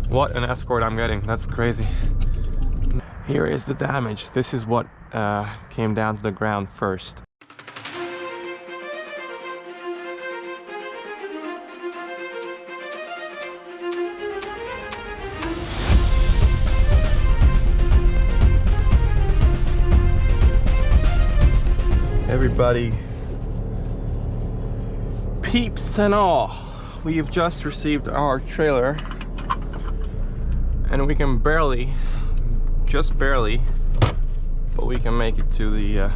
What an escort I'm getting, that's crazy. Here is the damage. This is what came down to the ground first. Everybody, peeps and all, we have just received our trailer and we can barely, just barely, but we can make it to the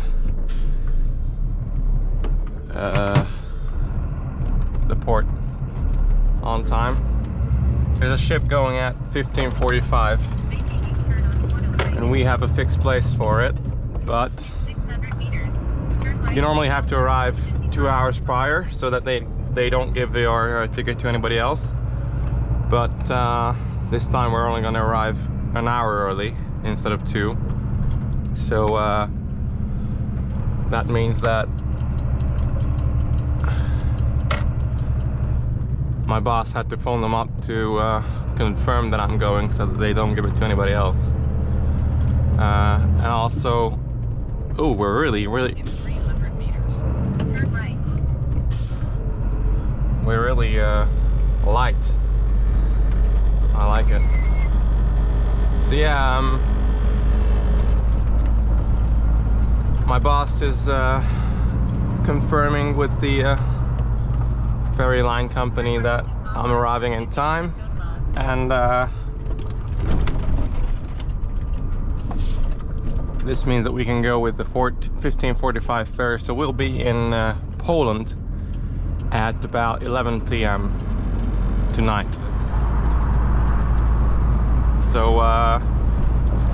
port on time. There's a ship going at 15:45 and we have a fixed place for it, but you normally have to arrive 2 hours prior so that they don't give your ticket to anybody else. But this time we're only going to arrive an hour early instead of 2. So that means that my boss had to phone them up to confirm that I'm going so that they don't give it to anybody else. And also, oh, we're really we're really light. I like it. So yeah, my boss is confirming with the ferry line company that I'm arriving in time, and this means that we can go with the 15:45 ferry, so we'll be in Poland at about 11 p.m. tonight. So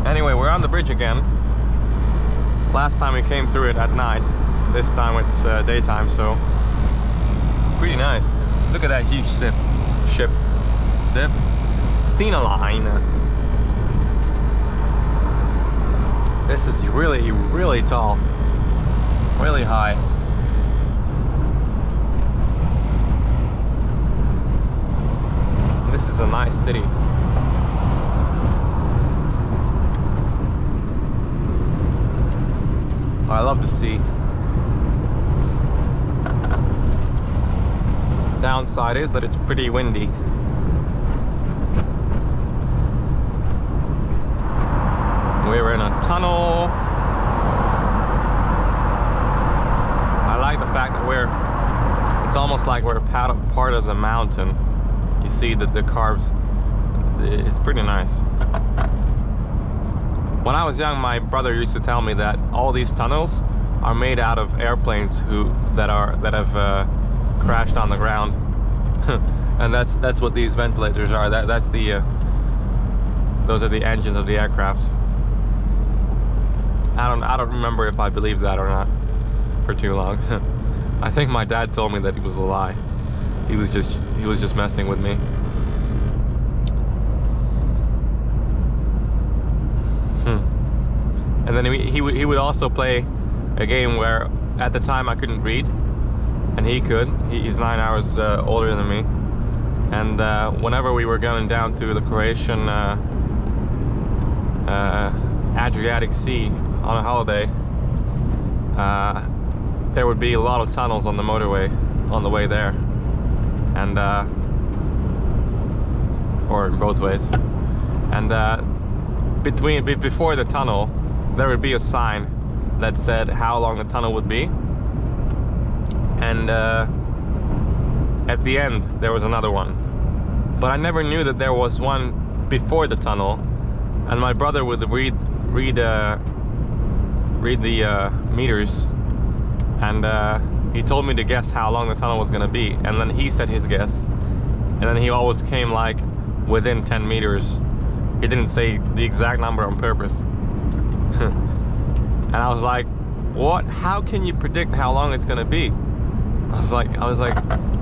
anyway, we're on the bridge again. Last time we came through it at night. This time it's daytime, so pretty nice. Look at that huge ship. Stena Line. This is really tall, really high. This is a nice city. I love the sea. Downside is that it's pretty windy. We're in a tunnel. I like the fact that it's almost like we're part of the mountain. You see that the carves, it's pretty nice. When I was young, my brother used to tell me that all these tunnels are made out of airplanes that have crashed on the ground, and that's what these ventilators are. Those are the engines of the aircraft. I don't remember if I believed that or not for too long. I think my dad told me that it was a lie. He was just messing with me. And then he would also play a game where at the time I couldn't read and he could. He's 9 hours older than me, and whenever we were going down to the Croatian Adriatic Sea on a holiday, there would be a lot of tunnels on the motorway on the way there, and or both ways, and before the tunnel there would be a sign that said how long the tunnel would be, and at the end there was another one, but I never knew that there was one before the tunnel, and my brother would read the meters, and he told me to guess how long the tunnel was gonna be, and then he said his guess, and then he always came like within 10 meters. He didn't say the exact number on purpose. And I was like, what? How can you predict how long it's gonna be? I was like,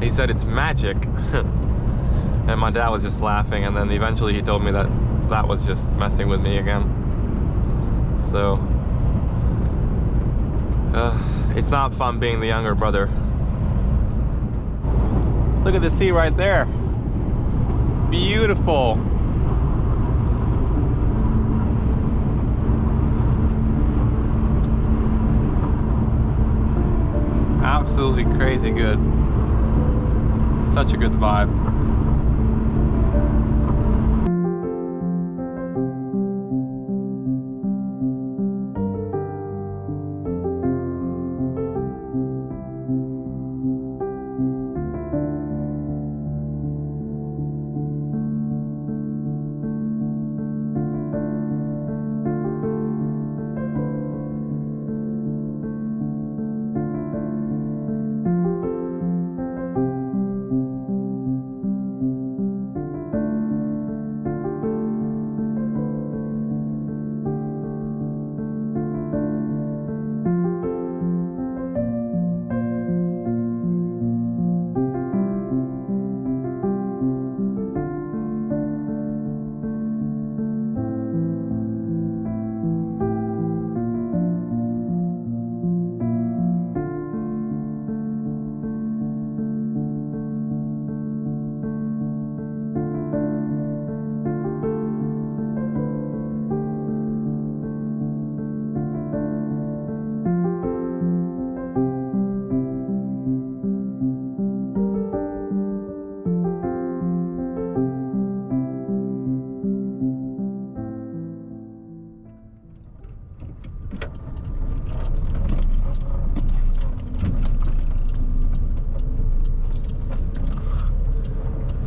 he said it's magic. And my dad was just laughing, and then eventually he told me that was just messing with me again. So it's not fun being the younger brother. Look at the sea right there. Beautiful. absolutely crazy good. Such a good vibe.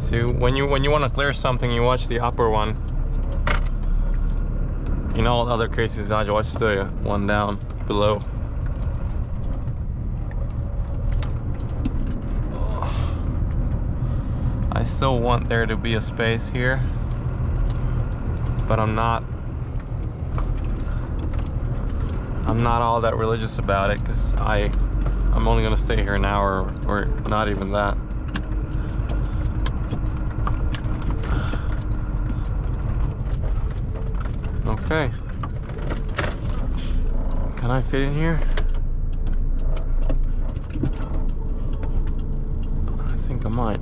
See, when you want to clear something, you watch the upper one. In all other cases, I watch the one down below. I still want there to be a space here, but I'm not all that religious about it, because I'm only gonna stay here an hour, or not even that. Okay. Can I fit in here? I think I might.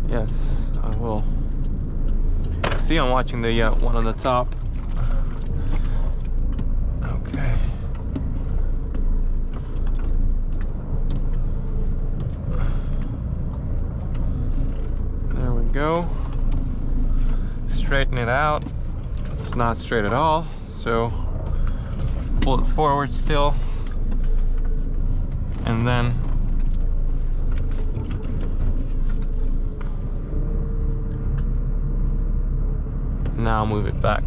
Yes, I will. See, I'm watching the one on the top. Okay. There we go. Straighten it out. It's not straight at all, so pull it forward still, and then now move it back.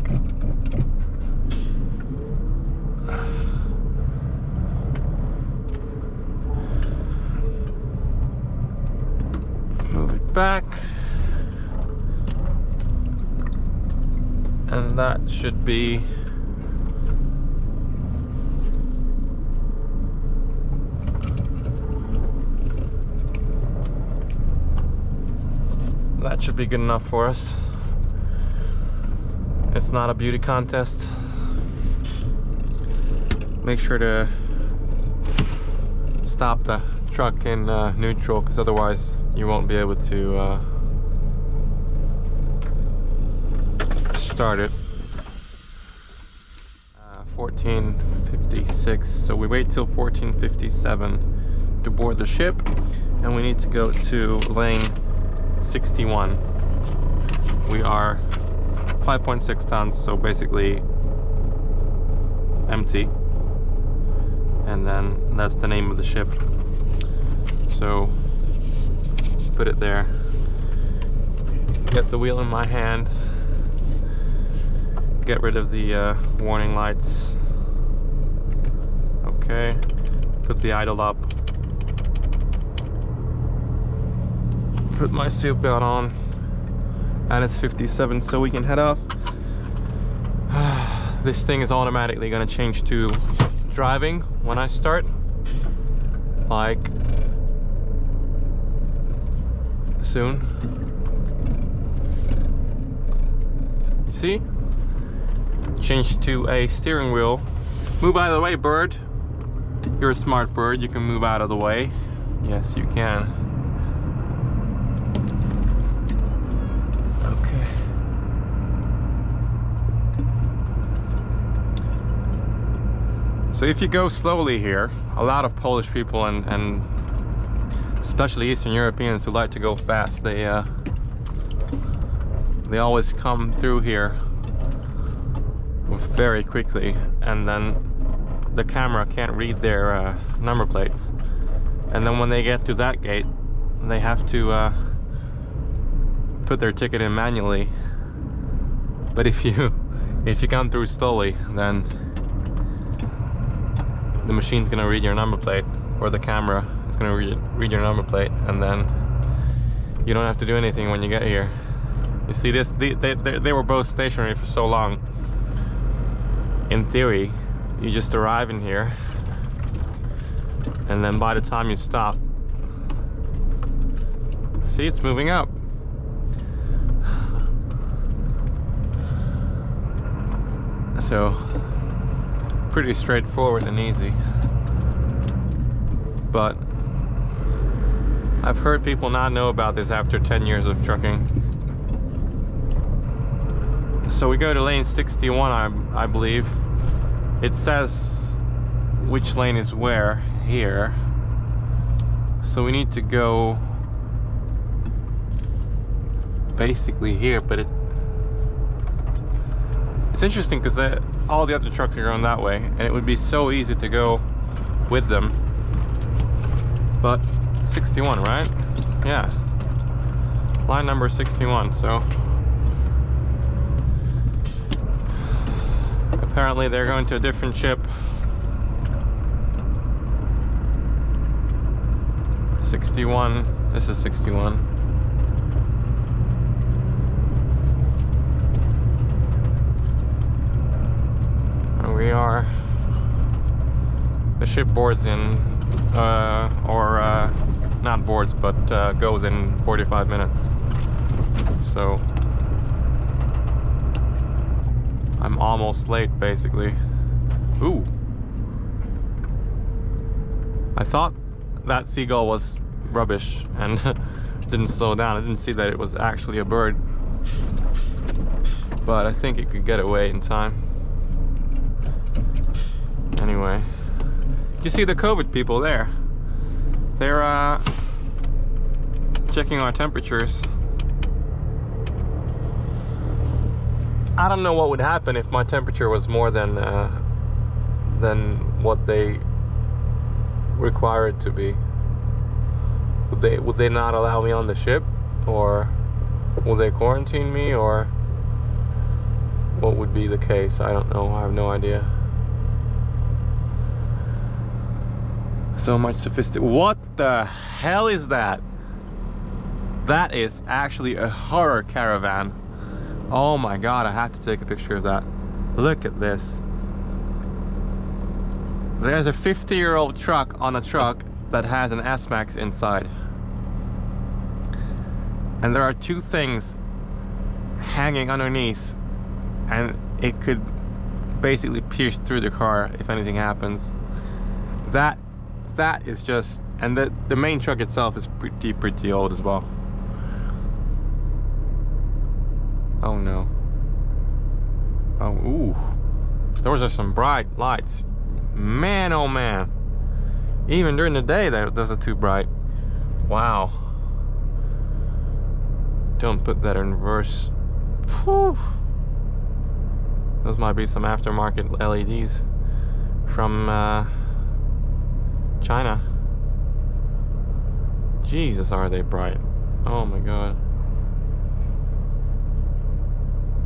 Move it back. And that should be good enough for us. It's not a beauty contest. Make sure to stop the truck in neutral, because otherwise you won't be able to start it. 14:56, so we wait till 14:57 to board the ship, and we need to go to lane 61. We are 5.6 tons, so basically empty, and then that's the name of the ship. So put it there, get the wheel in my hand, get rid of the warning lights. Okay, put the idle up, put my seatbelt on, and it's 57, so we can head off. This thing is automatically gonna change to driving when I start, like soon. See? Change to a steering wheel. Move out of the way, bird. You're a smart bird, you can move out of the way. Yes, you can. So if you go slowly here, a lot of Polish people and especially Eastern Europeans who like to go fast, they always come through here very quickly, and then the camera can't read their number plates, and then when they get to that gate they have to put their ticket in manually. But if you come through slowly, then the machine's gonna read your number plate, or the camera is gonna read your number plate, and then you don't have to do anything when you get here. You see this, they were both stationary for so long. In theory, you just arrive in here, and then by the time you stop, see, it's moving up. So pretty straightforward and easy. But I've heard people not know about this after 10 years of trucking. So we go to lane 61, I believe. It says which lane is where here. So we need to go basically here, but it's interesting because all the other trucks are going that way, and it would be so easy to go with them. But 61, right? Yeah. Line number 61, so apparently they're going to a different ship. 61, this is 61. And we are, the ship boards in, not boards, but goes in 45 minutes. So I'm almost late, basically. Ooh. I thought that seagull was rubbish and didn't slow down. I didn't see that it was actually a bird. But I think it could get away in time. Anyway. You see the COVID people there? They're checking our temperatures. I don't know what would happen if my temperature was more than what they require it to be. Would they not allow me on the ship, or will they quarantine me, or what would be the case? I don't know. I have no idea. So much sophisticated. What the hell is that? That is actually a horror caravan. Oh my god, I have to take a picture of that. Look at this. There's a 50-year-old truck on a truck that has an S-Max inside. And there are two things hanging underneath, and it could basically pierce through the car if anything happens. That is just, and the main truck itself is pretty old as well. Oh no. Oh, ooh. Those are some bright lights. Man, oh man. Even during the day, those are too bright. Wow. Don't put that in reverse. Whew. Those might be some aftermarket LEDs from China. Jesus, are they bright. Oh my god.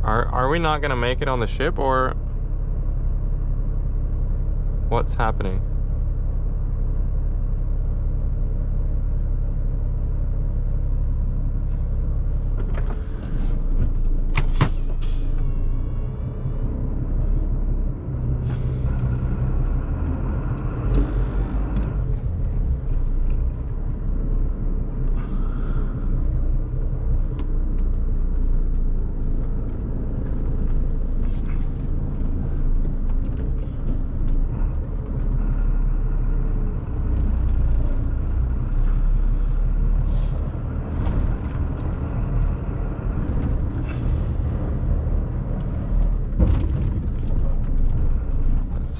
Are we not gonna make it on the ship, or what's happening?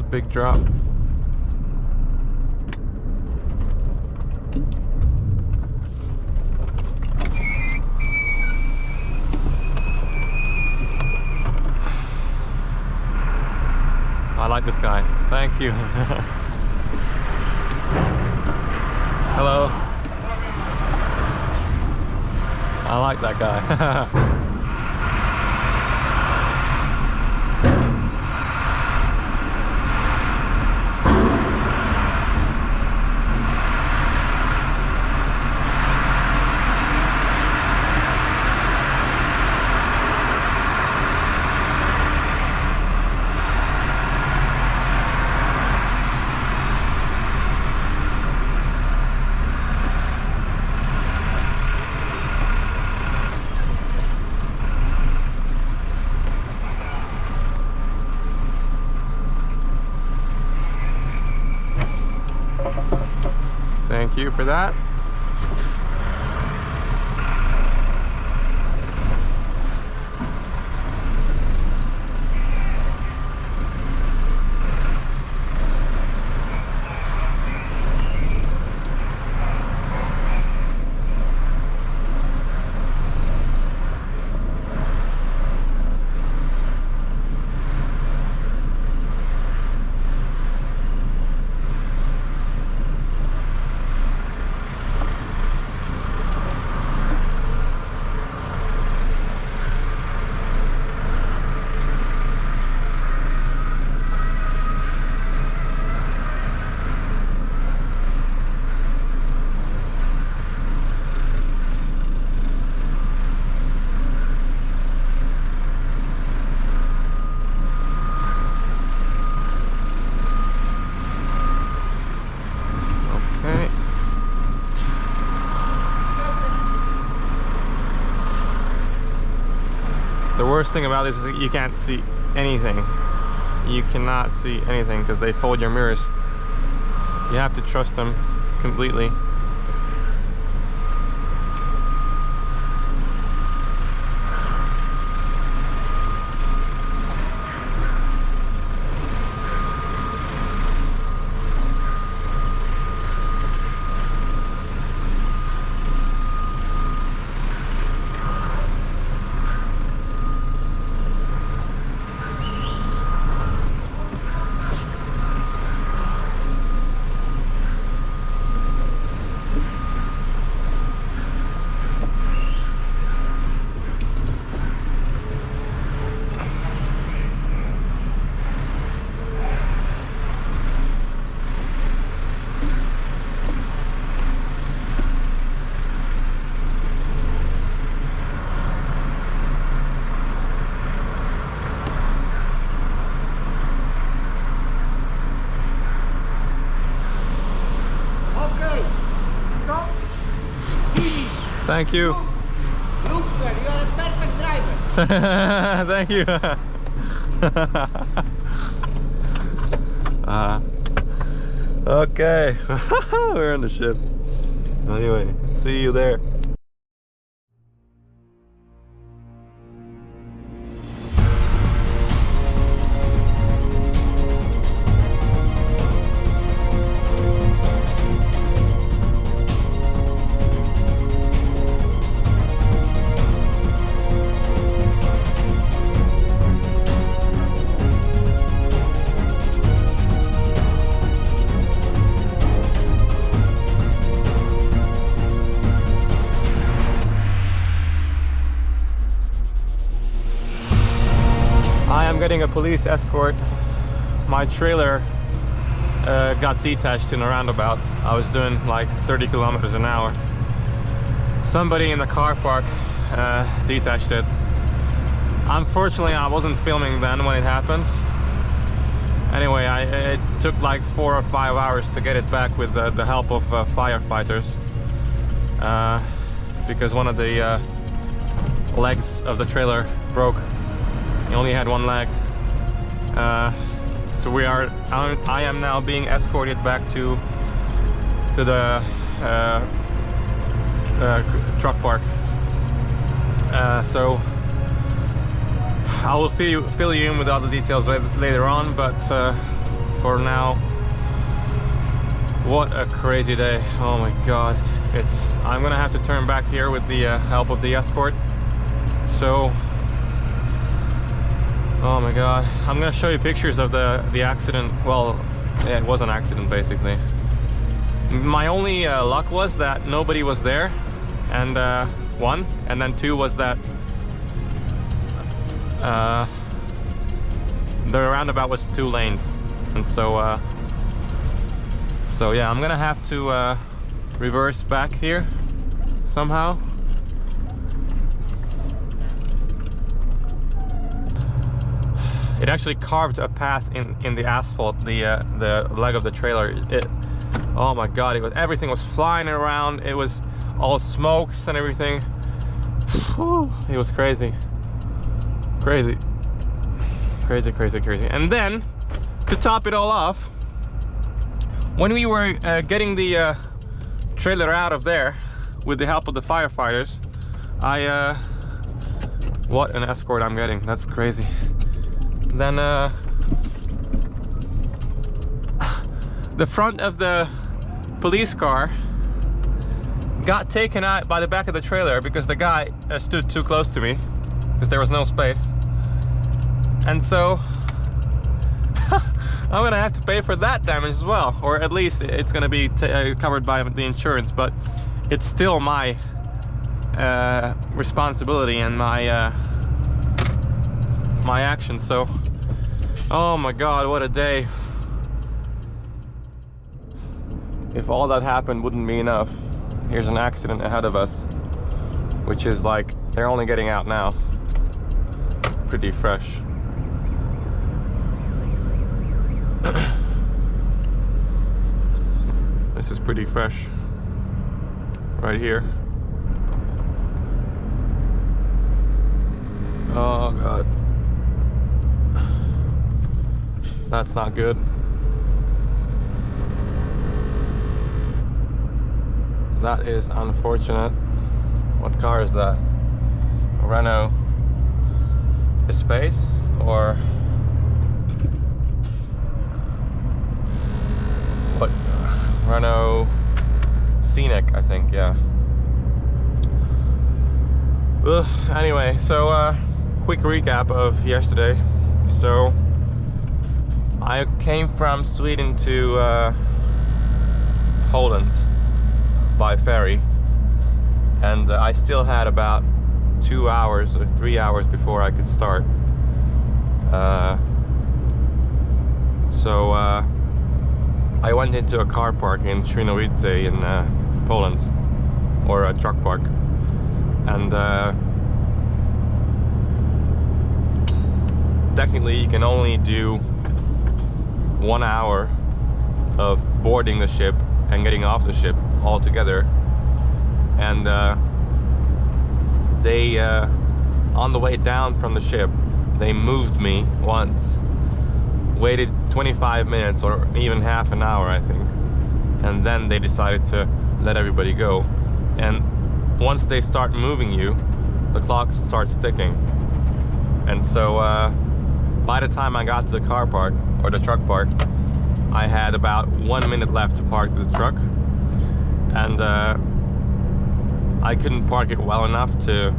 Big drop. like this guy. Thank you. Hello. I like that guy. Thank you for that. The worst thing about this is that you can't see anything. You cannot see anything because they fold your mirrors. You have to trust them completely. Thank you. Look, sir, you are a perfect driver. Thank you. Okay, we're on the ship. Anyway, see you there. Getting a police escort. My trailer got detached in a roundabout. I was doing like 30 kilometers an hour. Somebody in the car park detached it. Unfortunately, I wasn't filming then when it happened. Anyway, it took like 4 or 5 hours to get it back with the help of firefighters, because one of the legs of the trailer broke. He only had one leg. So I am now being escorted back to the truck park. So I will fill you in with all the details later on, but for now, what a crazy day. Oh my god, I'm gonna have to turn back here with the help of the escort. So Oh my god. I'm gonna show you pictures of the accident. Well, yeah, it was an accident basically. My only luck was that nobody was there, and one, and then two was that the roundabout was 2 lanes, and so yeah, I'm gonna have to reverse back here somehow. It actually carved a path in the asphalt, the leg of the trailer. Oh my god, everything was flying around. It was all smokes and everything. Whew, it was crazy. Crazy. And then, to top it all off, when we were getting the trailer out of there with the help of the firefighters, what an escort I'm getting. That's crazy. Then the front of the police car got taken out by the back of the trailer because the guy stood too close to me because there was no space, and so I'm gonna have to pay for that damage as well, or at least it's gonna be covered by the insurance, but it's still my responsibility and my my action. So oh my god, what a day. If all that happened wouldn't be enough, here's an accident ahead of us, which is like they're only getting out now. Pretty fresh. This is pretty fresh right here. Oh god, that's not good. That is unfortunate. What car is that? A Renault Espace or what? Renault Scenic, I think. Yeah. Ugh. Anyway, so quick recap of yesterday. So I came from Sweden to Poland by ferry, and I still had about 2 hours or 3 hours before I could start. So I went into a car park in Swinoujscie in Poland, or a truck park, and technically you can only do 1 hour of boarding the ship and getting off the ship altogether, and they on the way down from the ship they moved me once, waited 25 minutes or even half an hour I think, and then they decided to let everybody go. And once they start moving you, the clock starts ticking, and so by the time I got to the car park, or the truck park, I had about 1 minute left to park the truck, and I couldn't park it well enough to,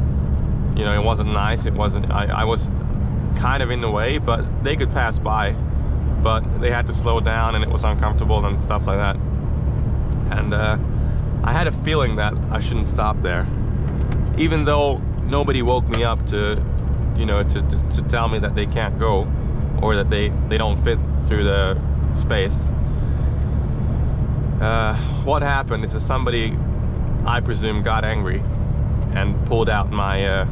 you know, it wasn't nice, it wasn't, I was kind of in the way, but they could pass by, but they had to slow down and it was uncomfortable and stuff like that. And I had a feeling that I shouldn't stop there, even though nobody woke me up to, you know, to tell me that they can't go, or that they don't fit through the space. What happened is that somebody, I presume, got angry and pulled out my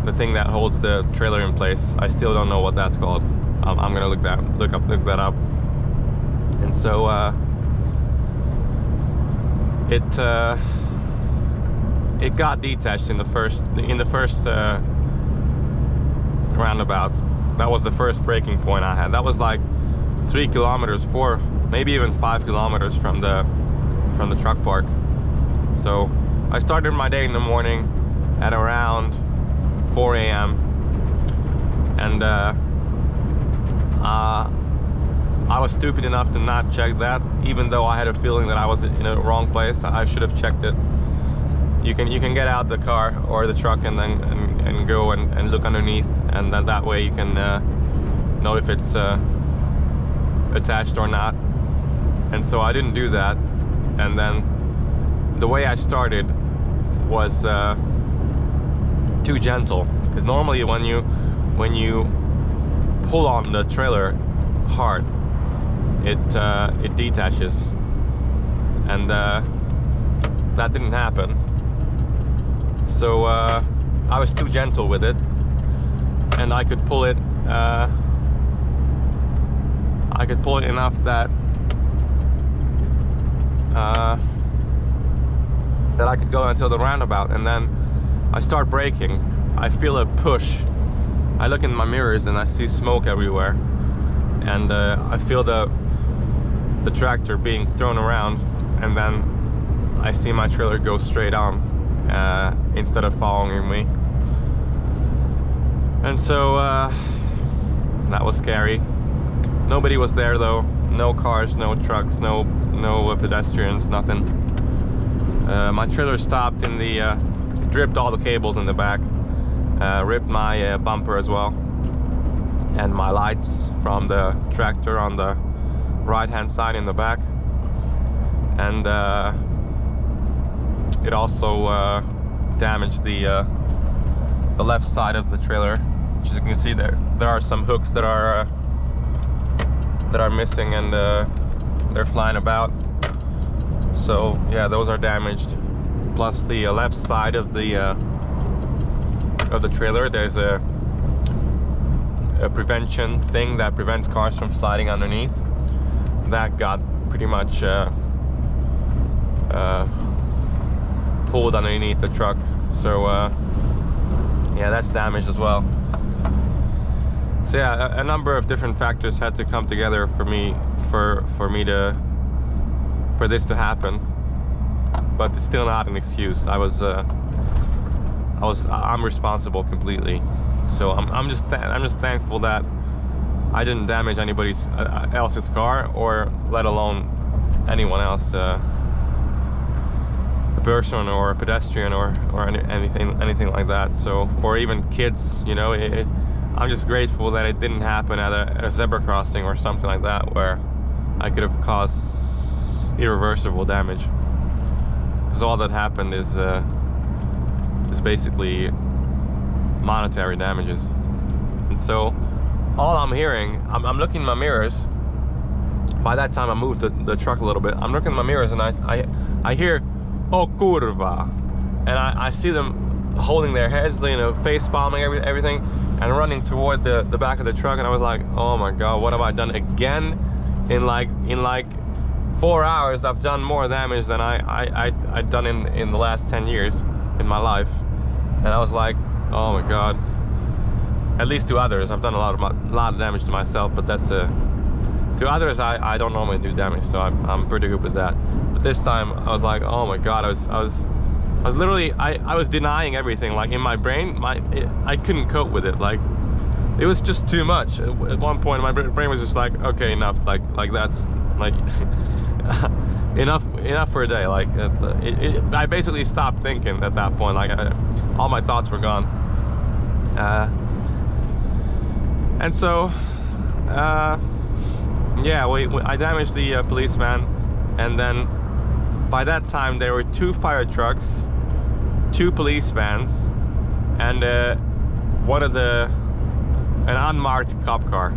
the thing that holds the trailer in place. I still don't know what that's called. I'm gonna look that up. And so it got detached in the first roundabout. That was the first breaking point I had. That was like 3 kilometers, 4, maybe even 5 kilometers from the truck park. So I started my day in the morning at around 4 a.m. and I was stupid enough to not check that, even though I had a feeling that I was in the wrong place. I should have checked it. You can get out the car or the truck and then and go and look underneath, and then that way you can know if it's attached or not. And so I didn't do that, and then the way I started was too gentle, because normally when you pull on the trailer hard, it detaches, and that didn't happen. So I was too gentle with it, and I could pull it enough that that I could go until the roundabout, and then I start braking. I feel a push. I look in my mirrors and I see smoke everywhere, and I feel the tractor being thrown around, and then I see my trailer go straight on instead of following me. And so that was scary. Nobody was there though. No cars, no trucks, no pedestrians, nothing. My trailer stopped in the ripped all the cables in the back, ripped my bumper as well, and my lights from the tractor on the right hand side in the back, and it also damaged the left side of the trailer. As you can see, there are some hooks that are missing, and they're flying about. So yeah, those are damaged. Plus the left side of the trailer, there's a prevention thing that prevents cars from sliding underneath. That got pretty much pulled underneath the truck. So yeah, that's damaged as well. So yeah, a number of different factors had to come together for this to happen, but it's still not an excuse. I'm responsible completely. So I'm just thankful that I didn't damage anybody else's car, or let alone anyone else, a person or a pedestrian or anything like that. So, or even kids, you know. I'm just grateful that it didn't happen at a zebra crossing or something like that, where I could have caused irreversible damage. Because all that happened is basically monetary damages. And so all I'm hearing, I'm looking in my mirrors. By that time I moved the truck a little bit. I'm looking in my mirrors and I hear "oh kurva," and I see them holding their heads, you know, face palming everything, and running toward the back of the truck. And I was like, oh my god, what have I done again? In like 4 hours I've done more damage than I'd done in the last 10 years in my life. And I was like, oh my god. At least to others, I've done a lot of damage to myself, but that's to others I don't normally do damage, so I'm pretty good with that. But this time I was like, oh my god, I was literally, I was denying everything. Like in my brain, I couldn't cope with it. Like it was just too much. At one point my brain was just like, okay, enough. Like that's like enough for a day. Like I basically stopped thinking at that point. Like all my thoughts were gone. And so yeah, I damaged the police van, and then by that time there were 2 fire trucks, 2 police vans, and an unmarked cop car.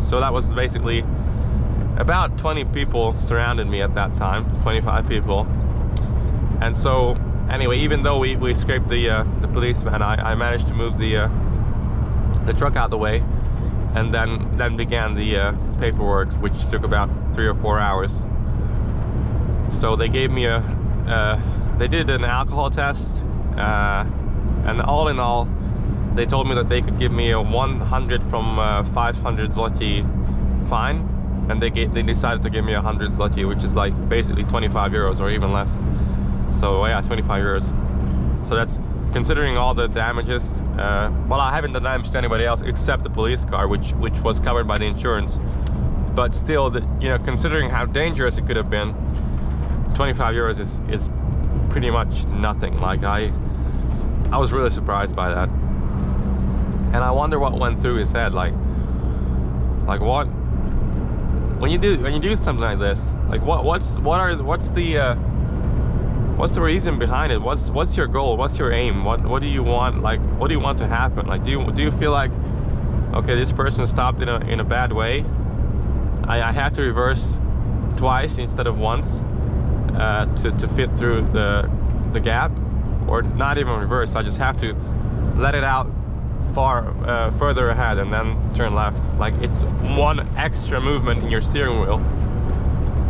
So that was basically about 20 people surrounded me at that time, 25 people. And so anyway, even though we scraped the police van, I managed to move the truck out of the way, and then began the paperwork, which took about 3 or 4 hours. So they gave me they did an alcohol test, and all in all they told me that they could give me a 100 from 500 zloty fine, and they decided to give me 100 zloty, which is like basically 25 euros or even less. So yeah, 25 euros. So that's considering all the damages. Well, I haven't done damage to anybody else except the police car, which was covered by the insurance. But still, you know, considering how dangerous it could have been, 25 euros is pretty much nothing. Like I was really surprised by that, and I wonder what went through his head. Like what, when you do something like this, like what's the reason behind it? What's your goal? What's your aim? What do you want? Like, what do you want to happen? Like, do you feel like, okay, this person stopped in a bad way, I had to reverse twice instead of once to fit through the gap, or not even reverse, I just have to let it out further ahead and then turn left? Like, it's one extra movement in your steering wheel.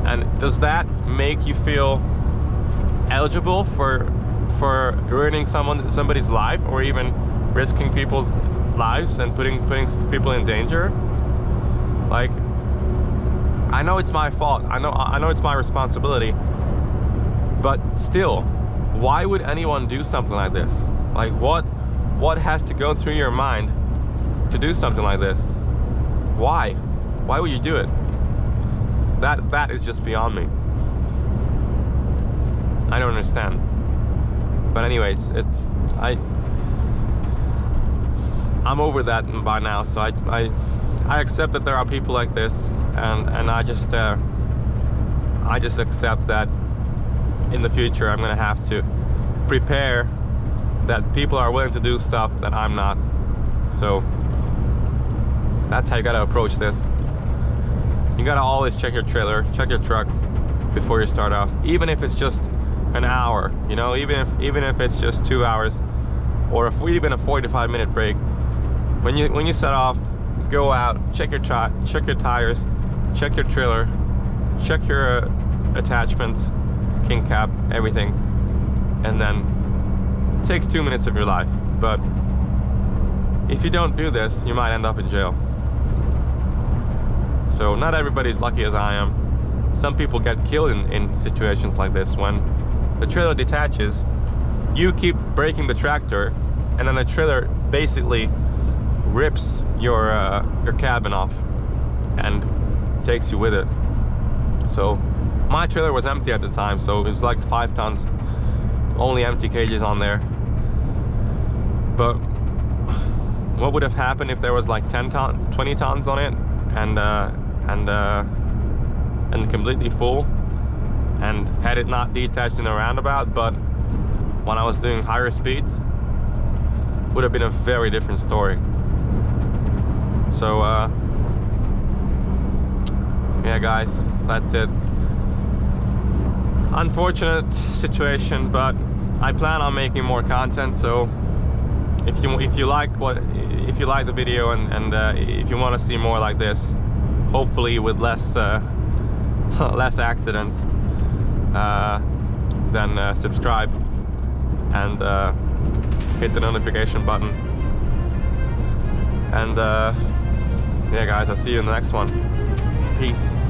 And does that make you feel eligible for ruining somebody's life, or even risking people's lives and putting people in danger? Like, I know it's my fault, I know it's my responsibility, but still, why would anyone do something like this? Like, what has to go through your mind to do something like this? Why would you do it? That is just beyond me. I don't understand. But anyways, I'm over that by now, so I accept that there are people like this, and I just accept that in the future I'm gonna have to prepare that people are willing to do stuff that I'm not. So that's how you gotta approach this. You gotta always check your trailer, check your truck before you start off, even if it's just an hour, you know, even if it's just 2 hours, or if even a 45-minute break. When you set off, go out, check your tires, check your trailer, check your attachments, king cap, everything, and then it takes 2 minutes of your life. But if you don't do this, you might end up in jail. So not everybody's lucky as I am. Some people get killed in situations like this. When the trailer detaches, you keep braking the tractor, and then the trailer basically rips your cabin off and takes you with it. So my trailer was empty at the time, so it was like 5 tons, only empty cages on there. But what would have happened if there was like 20 tons on it, and completely full, and had it not detached in a roundabout, but when I was doing higher speeds, would have been a very different story. So yeah guys, that's it. Unfortunate situation, but I plan on making more content. So if you like the video, and if you want to see more like this, hopefully with less less accidents, then subscribe and hit the notification button. And yeah guys, I'll see you in the next one. Peace.